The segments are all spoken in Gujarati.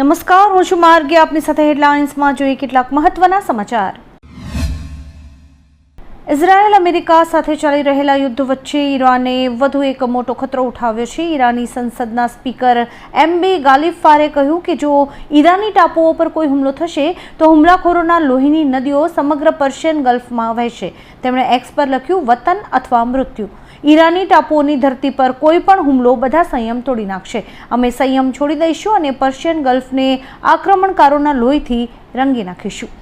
નમસ્કાર, હું છું માર્ગી. આપની સાથે હેડલાઇન્સમાં જોઈએ કેટલાક મહત્વના સમાચાર. ઇઝરાયેલ અમેરિકા સાથે ચાલી રહેલા યુદ્ધ વચ્ચે ઈરાને વધુ એક મોટો ખતરો ઉઠાવ્યો છે. ઈરાની સંસદના સ્પીકર એમબી ગાલિફારે કહ્યું કે જો ઈરાની ટાપુઓ પર કોઈ હુમલો થશે તો હુમલાખોરોના લોહીની નદીઓ સમગ્ર પર્શિયન ગલ્ફમાં વહેશે. તેમણે એક્સ પર લખ્યું, વતન અથવા મૃત્યુ. ઈરાની ટાપુઓની ધરતી પર કોઈ પણ હુમલો બધા સંયમ તોડી નાખશે. અમે સંયમ છોડી દઈશું અને પર્શિયન ગલ્ફને આક્રમણકારોના લોહીથી રંગી નાખીશું.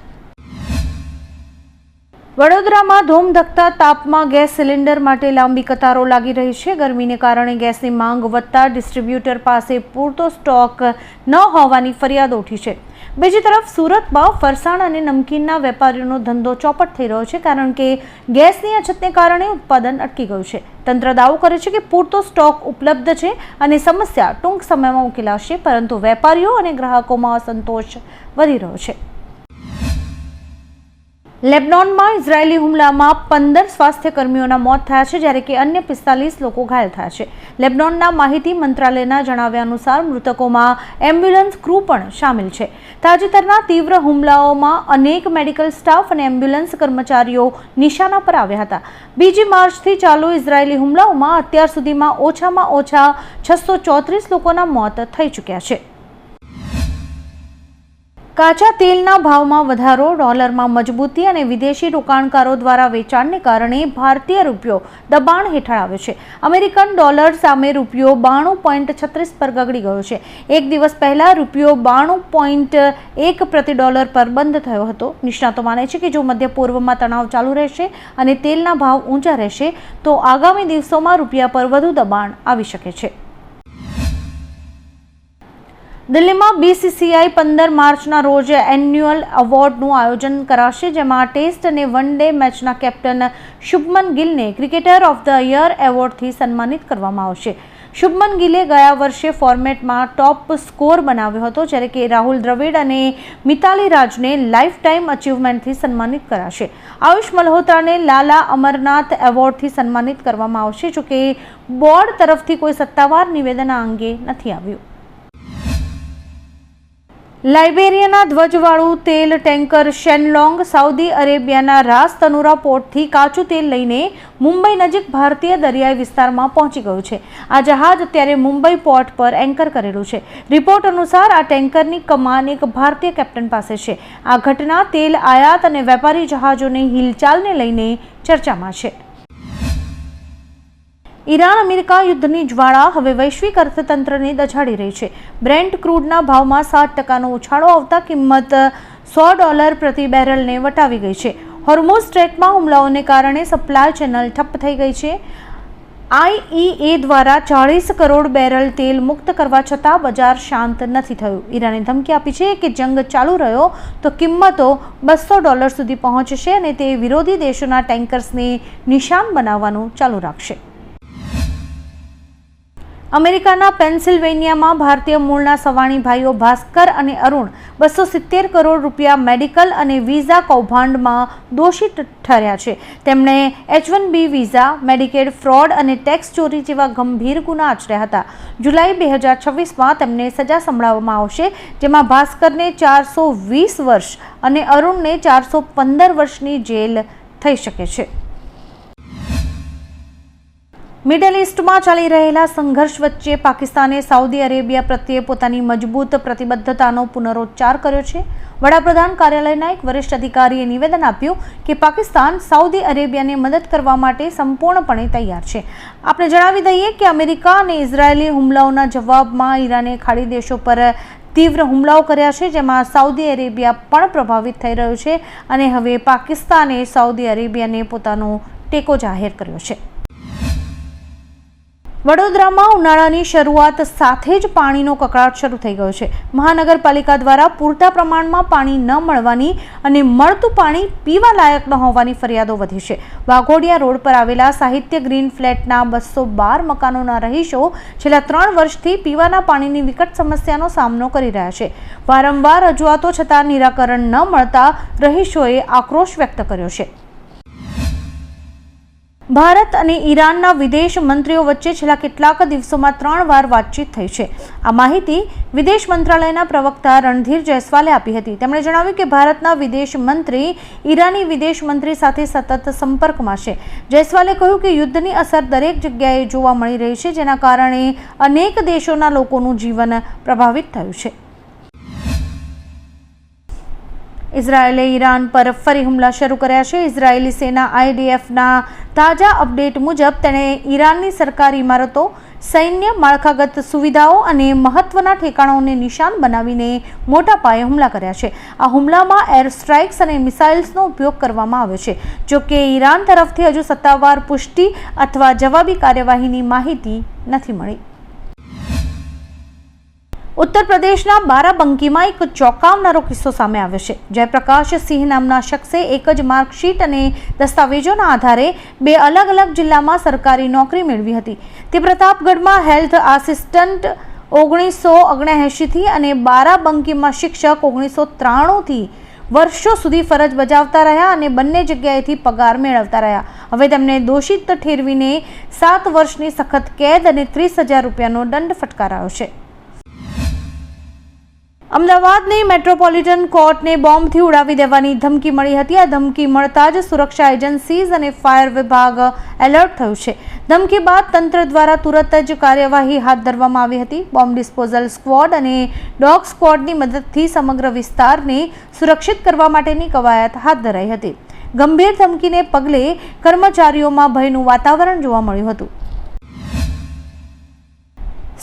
વડોદરામાં ધોમધખતા તાપમાં ગેસ સિલિન્ડર માટે લાંબી કતારો લાગી રહી છે. ગરમીને કારણે ગેસની માંગ વધતા ડિસ્ટ્રીબ્યુટર પાસે પૂરતો સ્ટોક ન હોવાની ફરિયાદ ઉઠી છે. બીજી તરફ સુરતમાં ફરસાણ અને નમકીનના વેપારીઓનો ધંધો ચોપટ થઈ રહ્યો છે, કારણ કે ગેસની અછતને કારણે ઉત્પાદન અટકી ગયું છે. તંત્ર દાવો કરે છે કે પૂરતો સ્ટોક ઉપલબ્ધ છે અને સમસ્યા ટૂંક સમયમાં ઉકેલાશે, પરંતુ વેપારીઓ અને ગ્રાહકોમાં અસંતોષ વધી રહ્યો છે. લેબનોનમાં ઇઝરાયેલી હુમલામાં 15 સ્વાસ્થ્ય કર્મીઓના મોત થયા છે, જ્યારે કે અન્ય 45 લોકો ઘાયલ થયા છે. લેબનોનના માહિતી મંત્રાલયના જણાવ્યા અનુસાર મૃતકોમાં એમ્બ્યુલન્સ ક્રૂ પણ શામેલ છે. તાજેતરના તીવ્ર હુમલાઓમાં અનેક મેડિકલ સ્ટાફ અને એમ્બ્યુલન્સ કર્મચારીઓ નિશાના પર આવ્યા હતા. 2 માર્ચથી ચાલુ ઇઝરાયેલી હુમલાઓમાં અત્યાર સુધીમાં ઓછામાં ઓછા 634 લોકોના મોત થઈ ચૂક્યા છે. કાચા તેલના ભાવમાં વધારો, ડોલરમાં મજબૂતી અને વિદેશી રોકાણકારો દ્વારા વેચાણને કારણે ભારતીય રૂપિયો દબાણ હેઠળ આવ્યો છે. અમેરિકન ડોલર સામે રૂપિયો 92.36 પર ગગડી ગયો છે. એક દિવસ પહેલા રૂપિયો 92.1 પ્રતિ ડોલર પર બંધ થયો હતો. નિષ્ણાતો માને છે કે જો મધ્ય પૂર્વમાં તણાવ ચાલુ રહેશે અને તેલના ભાવ ઊંચા રહેશે તો આગામી દિવસોમાં રૂપિયા પર વધુ દબાણ આવી શકે છે. દિલ્હીમાં BCCI 15 માર્ચના રોજ એન્યુઅલ એવોર્ડનું આયોજન કરાશે, જેમાં ટેસ્ટ અને વન ડે મેચના કેપ્ટન શુભમન ગિલને ક્રિકેટર ઓફ ધ યર એવોર્ડથી સન્માનિત કરવામાં આવશે. શુભમન ગિલે ગયા વર્ષે ફોર્મેટમાં ટોપ સ્કોર બનાવ્યો હતો, જ્યારે કે રાહુલ દ્રવિડ અને મિતાલી રાજને લાઈફ ટાઈમ અચીવમેન્ટથી સન્માનિત કરાશે. આયુષ મલ્હોત્રાને લાલા અમરનાથ એવોર્ડથી સન્માનિત કરવામાં આવશે, જોકે બોર્ડ તરફથી કોઈ સત્તાવાર નિવેદન આ અંગે નથી આવ્યું. લાઇબેરિયાના ધ્વજવાળું તેલ ટેન્કર શેનલોંગ સાઉદી અરેબિયાના રાસ તનુરા પોર્ટથી કાચું તેલ લઈને મુંબઈ નજીક ભારતીય દરિયાઈ વિસ્તારમાં પહોંચી ગયું છે. આ જહાજ અત્યારે મુંબઈ પોર્ટ પર એન્કર કરેલું છે. રિપોર્ટ અનુસાર આ ટેન્કરની કમાન એક ભારતીય કેપ્ટન પાસે છે. આ ઘટના તેલ આયાત અને વેપારી જહાજોની હિલચાલને લઈને ચર્ચામાં છે. ઈરાન અમેરિકા યુદ્ધની જ્વાળા હવે વૈશ્વિક અર્થતંત્રને દઝાડી રહી છે. બ્રેન્ટ ક્રૂડના ભાવમાં 7% ઉછાળો આવતા કિંમત $100 પ્રતિ બેરલને વટાવી ગઈ છે. હોર્મુઝ સ્ટ્રેટમાં હુમલાઓને કારણે સપ્લાય ચેનલ ઠપ થઈ ગઈ છે. IEA દ્વારા 40 કરોડ બેરલ તેલ મુક્ત કરવા છતાં બજાર શાંત નથી થયું. ઈરાને ધમકી આપી છે કે જંગ ચાલુ રહ્યો તો કિંમતો $200 સુધી પહોંચશે અને તે વિરોધી દેશોના ટેન્કર્સને નિશાન બનાવવાનું ચાલુ રાખશે. અમેરિકાના પેન્સિલ્વેનિયામાં ભારતીય મૂળના સવાણી ભાઈઓ ભાસ્કર અને અરુણ 270 કરોડ રૂપિયા મેડિકલ અને વિઝા કૌભાંડમાં દોષિત ઠર્યા છે. તેમણે H-1B વિઝા, મેડિકેડ ફ્રોડ અને ટેક્સ ચોરી જેવા ગંભીર ગુના આચર્યા હતા. જુલાઈ 2026માં તેમને સજા સંભળાવવામાં આવશે, જેમાં ભાસ્કરને 420 વર્ષ અને અરુણને 415 વર્ષની જેલ થઈ શકે છે. મિડલ ઇસ્ટમાં ચાલી રહેલા સંઘર્ષ વચ્ચે પાકિસ્તાને સાઉદી અરેબિયા પ્રત્યે પોતાની મજબૂત પ્રતિબદ્ધતાનો પુનરોચ્ચાર કર્યો છે. વડાપ્રધાન કાર્યાલયના એક વરિષ્ઠ અધિકારીએ નિવેદન આપ્યું કે પાકિસ્તાન સાઉદી અરેબિયાને મદદ કરવા માટે સંપૂર્ણપણે તૈયાર છે. આપણે જણાવી દઈએ કે અમેરિકા અને ઇઝરાયેલી હુમલાઓના જવાબમાં ઈરાને ખાડી દેશો પર તીવ્ર હુમલાઓ કર્યા છે, જેમાં સાઉદી અરેબિયા પણ પ્રભાવિત થઈ રહ્યું છે અને હવે પાકિસ્તાને સાઉદી અરેબિયાને પોતાનો ટેકો જાહેર કર્યો છે. વડોદરામાં ઉનાળાની શરૂઆત સાથે જ પાણીનો કકળાટ શરૂ થઈ ગયો છે. મહાનગરપાલિકા દ્વારા પૂરતા પ્રમાણમાં પાણી ન મળવાની અને મળતું પાણી પીવા લાયક ન હોવાની ફરિયાદો વધી છે. વાઘોડિયા રોડ પર આવેલા સાહિત્ય ગ્રીન ફ્લેટના 212 મકાનોના રહીશો છેલ્લા 3 વર્ષથી પીવાના પાણીની વિકટ સમસ્યાનો સામનો કરી રહ્યા છે. વારંવાર રજૂઆતો છતાં નિરાકરણ ન મળતા રહીશોએ આક્રોશ વ્યક્ત કર્યો છે. ભારત અને ઈરાનના વિદેશ મંત્રીઓ વચ્ચે છેલ્લા કેટલાક દિવસોમાં 3 વાર વાતચીત થઈ છે. આ માહિતી વિદેશ મંત્રાલયના પ્રવક્તા રણધીર જયસ્વાલે આપી હતી. તેમણે જણાવ્યું કે ભારતના વિદેશ મંત્રી ઈરાની વિદેશ મંત્રી સાથે સતત સંપર્કમાં છે. જયસ્વાલે કહ્યું કે યુદ્ધની અસર દરેક જગ્યાએ જોવા મળી રહી છે, જેના કારણે અનેક દેશોના લોકોનું જીવન પ્રભાવિત થયું છે. ઇઝરાયેલે ઈરાન પર ફરી હુમલા શરૂ કર્યા છે. ઇઝરાયેલી સેના IDFના તાજા અપડેટ મુજબ તેણે ઈરાનની સરકારી ઇમારતો, સૈન્ય માળખાગત સુવિધાઓ અને મહત્વના ઠેકાણાઓને નિશાન બનાવીને મોટા પાયે હુમલા કર્યા છે. આ હુમલામાં એર સ્ટ્રાઇક્સ અને મિસાઇલ્સનો ઉપયોગ કરવામાં આવ્યો છે. જોકે ઈરાન તરફથી હજુ સત્તાવાર પુષ્ટિ અથવા જવાબી કાર્યવાહીની માહિતી નથી મળી. ઉત્તર પ્રદેશના બારાબંકીમાં એક ચોંકાવનારો કિસ્સો સામે આવ્યો છે. જયપ્રકાશ સિંહ નામના શખ્સે એક જ માર્કશીટ અને દસ્તાવેજોના આધારે 2 અલગ અલગ જિલ્લામાં સરકારી નોકરી મેળવી હતી. તે પ્રતાપગઢમાં હેલ્થ આસિસ્ટન્ટ 1979થી અને બારાબંકીમાં શિક્ષક 1993થી વર્ષો સુધી ફરજ બજાવતા રહ્યા અને બંને જગ્યાએથી પગાર મેળવતા રહ્યા. હવે તેમને દોષિત ઠેરવીને 7 વર્ષની સખત કેદ અને 30,000 રૂપિયાનો દંડ ફટકારાયો છે. અમદાવાદની મેટ્રોપોલિટન કોર્ટને બોમ્બથી ઉડાવી દેવાની ધમકી મળી હતી. આ ધમકી મળતા જ સુરક્ષા એજન્સીઝ અને ફાયર વિભાગ એલર્ટ થયું છે. ધમકી બાદ તંત્ર દ્વારા તુરંત જ કાર્યવાહી હાથ ધરવામાં આવી હતી. બોમ્બ ડિસ્પોઝલ સ્ક્વોડ અને ડોગ સ્ક્વોડની મદદથી સમગ્ર વિસ્તારને સુરક્ષિત કરવા માટેની કવાયત હાથ ધરાઈ હતી. ગંભીર ધમકીને પગલે કર્મચારીઓમાં ભયનું વાતાવરણ જોવા મળ્યું હતું.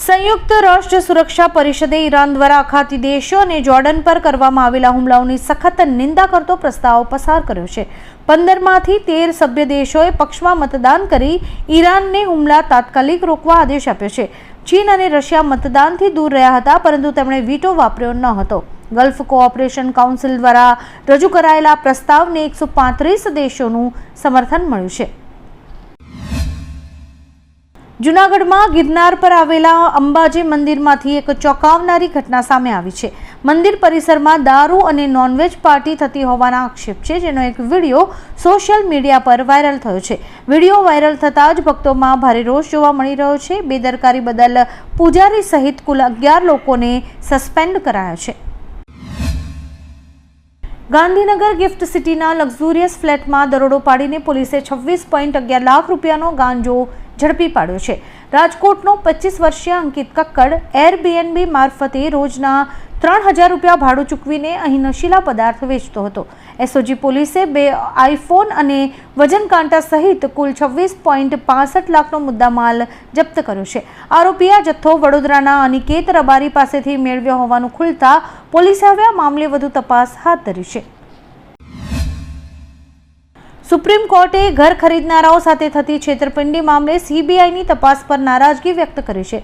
સંયુક્ત રાષ્ટ્ર સુરક્ષા પરિષદે ઈરાન દ્વારા અખાતી દેશો અને જોર્ડન પર કરવામાં આવેલા હુમલાઓની સખત નિંદા કરતો પ્રસ્તાવ પસાર કર્યો છે. 15માંથી 13 સભ્ય દેશોએ પક્ષમાં મતદાન કરી ઈરાનને હુમલા તાત્કાલિક રોકવા આદેશ આપ્યો છે. ચીન અને રશિયા મતદાનથી દૂર રહ્યા હતા, પરંતુ તેમણે વીટો વાપર્યો ન હતો. ગલ્ફ કોઓપરેશન કાઉન્સિલ દ્વારા રજૂ કરાયેલા પ્રસ્તાવને 135 દેશોનું સમર્થન મળ્યું છે. જૂનાગઢમાં ગિરનાર પર આવેલા અંબાજી મંદિરમાંથી એક ચોંકાવનારી ઘટના સામે આવી છે. મંદિર પરિસરમાં દારૂ અને નોનવેજ પાર્ટી થતી હોવાના આક્ષેપ છે, જેનો એક વિડીયો સોશિયલ મીડિયા પર વાયરલ થયો છે. વિડીયો વાયરલ થતાં જ ભક્તોમાં ભારે રોષ જોવા મળી રહ્યો છે. બેદરકારી બદલ પૂજારી સહિત કુલ 11 લોકોને સસ્પેન્ડ કરાયા છે. ગાંધીનગર ગિફ્ટ સિટીના લક્ઝુરિયસ ફ્લેટમાં દરોડો પાડીને પોલીસે 26.11 લાખ રૂપિયાનો ગાંજો ઝડપી પાડ્યો છે. રાજકોટનો 25 વર્ષીય અંકિત કક્કડ એરબીએનબ મારફતે રોજના 3,000 રૂપિયા ભાડું ચૂકવીને અહીં નશીલા પદાર્થ વેચતો હતો. એસઓજી પોલીસે 2 આઈફોન અને વજન કાંટા સહિત કુલ 26.65 લાખનો મુદ્દામાલ જપ્ત કર્યો છે. આરોપીએ આ જથ્થો વડોદરાના અનિકેત રબારી પાસેથી મેળવ્યો હોવાનું ખુલતા પોલીસે હવે આ મામલે વધુ તપાસ હાથ ધરી છે. સુપ્રીમ કોર્ટે ઘર ખરીદનારાઓ સાથે થતી છેતરપિંડી મામલે સીબીઆઈની તપાસ પર નારાજગી વ્યક્ત કરી છે.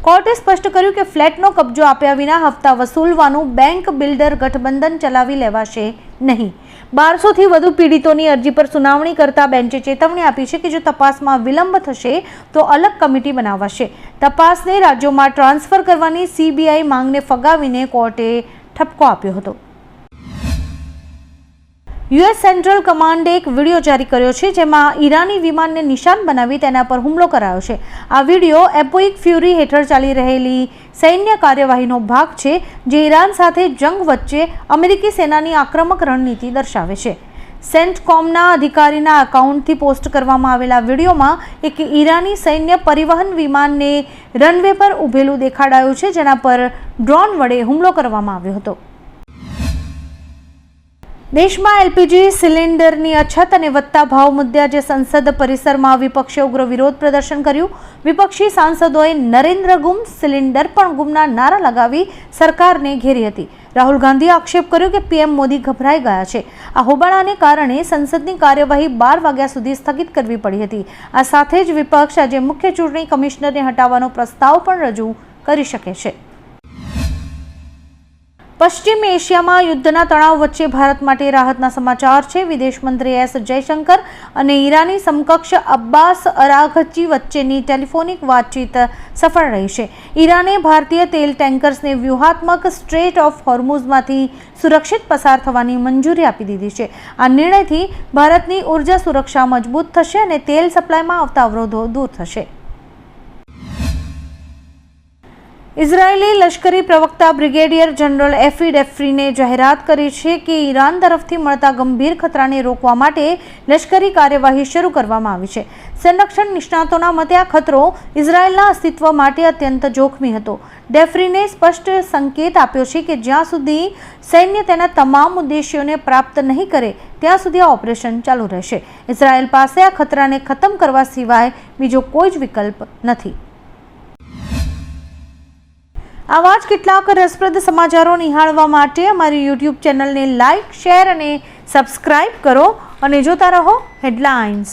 કોર્ટે સ્પષ્ટ કર્યું કે ફ્લેટનો કબજો આપ્યા વિના હપ્તા વસૂલવાનું બેંક બિલ્ડર ગઠબંધન ચલાવી લેવાશે નહીં. 1200થી વધુ પીડિતોની અરજી પર સુનાવણી કરતા બેન્ચે ચેતવણી આપી છે કે જો તપાસમાં વિલંબ થશે તો અલગ કમિટી બનાવાશે. તપાસને રાજ્યોમાં ટ્રાન્સફર કરવાની સીબીઆઈ માંગને ફગાવીને કોર્ટે ઠપકો આપ્યો હતો. યુએસ સેન્ટ્રલ કમાન્ડે એક વિડીયો જારી કર્યો છે, જેમાં ઈરાની વિમાનને નિશાન બનાવી તેના પર હુમલો કરાયો છે. આ વિડીયો એપોઇક ફ્યુરી હેઠળ ચાલી રહેલી સૈન્ય કાર્યવાહીનો ભાગ છે, જે ઈરાન સાથે જંગ વચ્ચે અમેરિકી સેનાની આક્રમક રણનીતિ દર્શાવે છે. સેન્ટકોમના અધિકારીના એકાઉન્ટથી પોસ્ટ કરવામાં આવેલા વિડીયોમાં એક ઈરાની સૈન્ય પરિવહન વિમાનને રનવે પર ઊભેલું દેખાડાયું છે, જેના પર ડ્રોન વડે હુમલો કરવામાં આવ્યો હતો. દેશમાં એલપીજી સિલિન્ડરની અછત અને વધતા ભાવ મુદ્દે આજે સંસદ પરિસરમાં વિપક્ષે ઉગ્ર વિરોધ પ્રદર્શન કર્યું. વિપક્ષી સાંસદોએ નરેન્દ્ર ગુમ, સિલિન્ડર પણ ગુમના નારા લગાવી સરકારને ઘેરી હતી. રાહુલ ગાંધીએ આક્ષેપ કર્યો કે પીએમ મોદી ગભરાઈ ગયા છે. આ હોબાળાને કારણે સંસદની કાર્યવાહી 12 વાગ્યા સુધી સ્થગિત કરવી પડી હતી. આ સાથે જ વિપક્ષ આજે મુખ્ય ચૂંટણી કમિશનરને હટાવવાનો પ્રસ્તાવ પણ રજૂ કરી શકે છે. પશ્ચિમ એશિયામાં યુદ્ધના તણાવ વચ્ચે ભારત માટે રાહતના સમાચાર છે. વિદેશ મંત્રી એસ જયશંકર અને ઈરાની સમકક્ષ અબ્બાસ અરાઘચી વચ્ચેની ટેલિફોનિક વાતચીત સફળ રહી છે. ઈરાને ભારતીય તેલ ટેન્કર્સને વ્યૂહાત્મક સ્ટ્રેટ ઓફ હોર્મુઝમાંથી સુરક્ષિત પસાર થવાની મંજૂરી આપી દીધી છે. આ નિર્ણયથી ભારતની ઉર્જા સુરક્ષા મજબૂત થશે અને તેલ સપ્લાયમાં આવતા અવરોધો દૂર થશે. ઇઝરાયેલી લશ્કરી પ્રવક્તા બ્રિગેડિયર જનરલ એફી ડેફરીને જાહેરાત કરી છે કે ઈરાન તરફથી મળતા ગંભીર ખતરાને રોકવા માટે લશ્કરી કાર્યવાહી શરૂ કરવામાં આવી છે. સંરક્ષણ નિષ્ણાતોના મતે આ ખતરો ઇઝરાયેલના અસ્તિત્વ માટે અત્યંત જોખમી હતો. ડેફરીને સ્પષ્ટ સંકેત આપ્યો છે કે જ્યાં સુધી સૈન્ય તેના તમામ ઉદ્દેશ્યોને પ્રાપ્ત નહીં કરે ત્યાં સુધી આ ઓપરેશન ચાલુ રહેશે. ઇઝરાયેલ પાસે આ ખતરાને ખતમ કરવા સિવાય બીજો કોઈ જ વિકલ્પ નથી. આવા જ કેટલાક રસપ્રદ સમાચારો નિહાળવા માટે અમારી યુટ્યુબ ચેનલને લાઇક, શેર અને સબસ્ક્રાઇબ કરો અને જોતા રહો હેડલાઇન્સ.